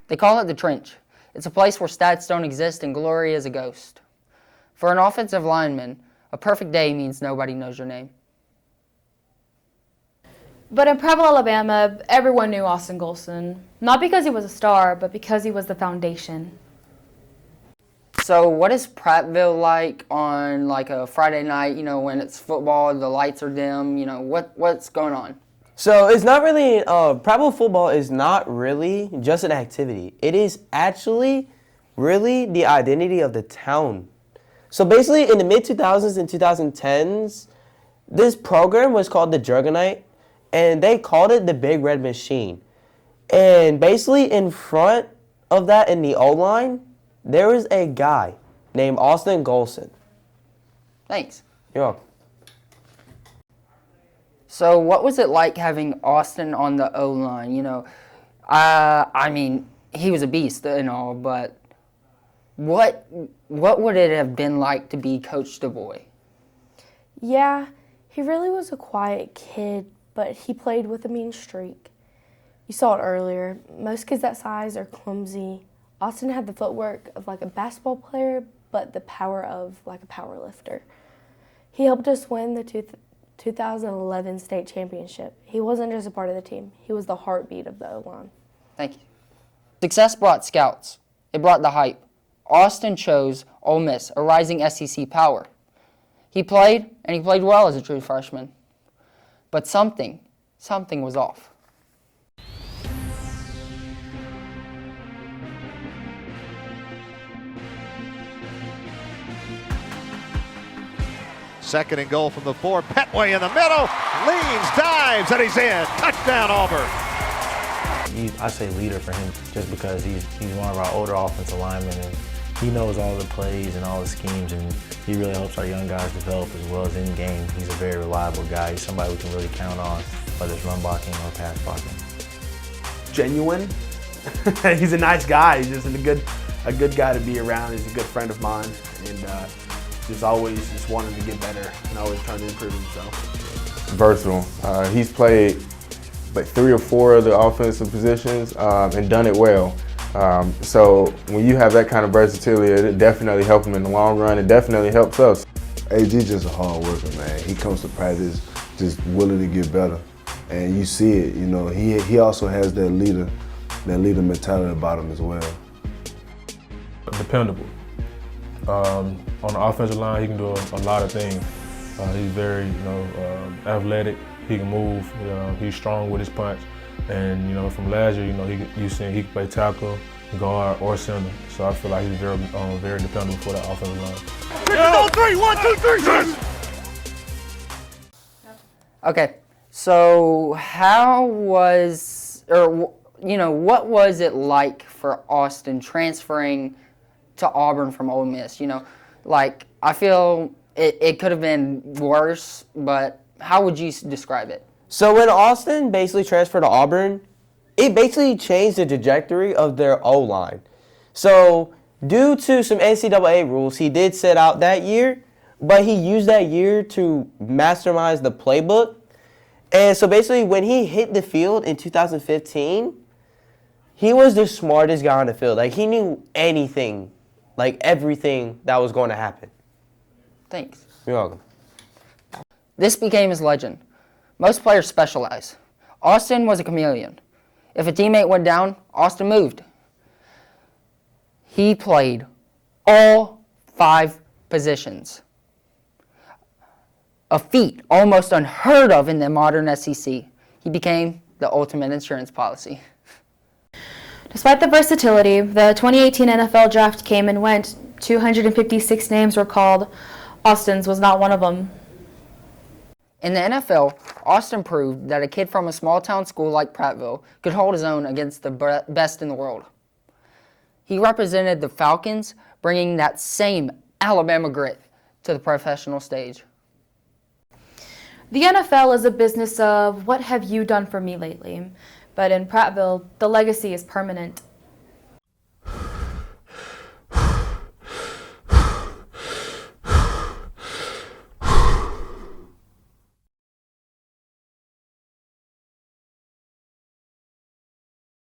They call it the trench. It's a place where stats don't exist and glory is a ghost. For an offensive lineman, a perfect day means nobody knows your name. But in Prattville, Alabama, everyone knew Austin Golson. Not because he was a star, but because he was the foundation. So what is Prattville like on like a Friday night, when it's football, the lights are dim, what's going on? So it's not really, Prattville football is not really just an activity. It is actually really the identity of the town. So basically in the mid-2000s and 2010s, this program was called the Juggernaut, and they called it the Big Red Machine. And basically in front of that in the O-line, there was a guy named Austin Golson. Thanks. You're welcome. So what was it like having Austin on the O-line? He was a beast and all, but what would it have been like to be Coach DuBois? Yeah, he really was a quiet kid, but he played with a mean streak. You saw it earlier. Most kids that size are clumsy. Austin had the footwork of like a basketball player, but the power of like a power lifter. He helped us win the 2011 state championship. He wasn't just a part of the team. He was the heartbeat of the O-line. Thank you. Success brought scouts. It brought the hype. Austin chose Ole Miss, a rising SEC power. He played, and he played well as a true freshman. But something was off. Second and goal from the 4. Petway in the middle, leans, dives, and he's in. Touchdown, Auburn. I say leader for him just because he's one of our older offensive linemen, and he knows all the plays and all the schemes, and he really helps our young guys develop as well as in game. He's a very reliable guy. He's somebody we can really count on, whether it's run blocking or pass blocking. Genuine. He's a nice guy. He's just a good guy to be around. He's a good friend of mine, and just always just wanting to get better and always trying to improve himself. Versatile. He's played like 3 or 4 of the offensive positions and done it well. So when you have that kind of versatility, it definitely helps him in the long run. It definitely helps us. AG's just a hard worker, man. He comes to practice just willing to get better, and you see it. He also has that leader mentality about him as well. Dependable. On the offensive line, he can do a lot of things. He's very, athletic. He can move. He's strong with his punch. And from last year, you seen he can play tackle, guard, or center. So I feel like he's very dependable for that offensive line. 3, 1, 2, 3. Okay, so what was it like for Austin transferring to Auburn from Ole Miss? I feel it could have been worse, but how would you describe it? So when Austin basically transferred to Auburn, it basically changed the trajectory of their O-line. So due to some NCAA rules, he did sit out that year, but he used that year to mastermind the playbook. And so basically when he hit the field in 2015, he was the smartest guy on the field. Like, he knew anything, like everything that was going to happen. Thanks. You're welcome. This became his legend. Most players specialize. Austin was a chameleon. If a teammate went down, Austin moved. He played all 5 positions. A feat almost unheard of in the modern SEC. He became the ultimate insurance policy. Despite the versatility, the 2018 NFL draft came and went. 256 names were called. Austin's was not one of them. In the NFL, Austin proved that a kid from a small-town school like Prattville could hold his own against the best in the world. He represented the Falcons, bringing that same Alabama grit to the professional stage. The NFL is a business of what have you done for me lately? But in Prattville, the legacy is permanent.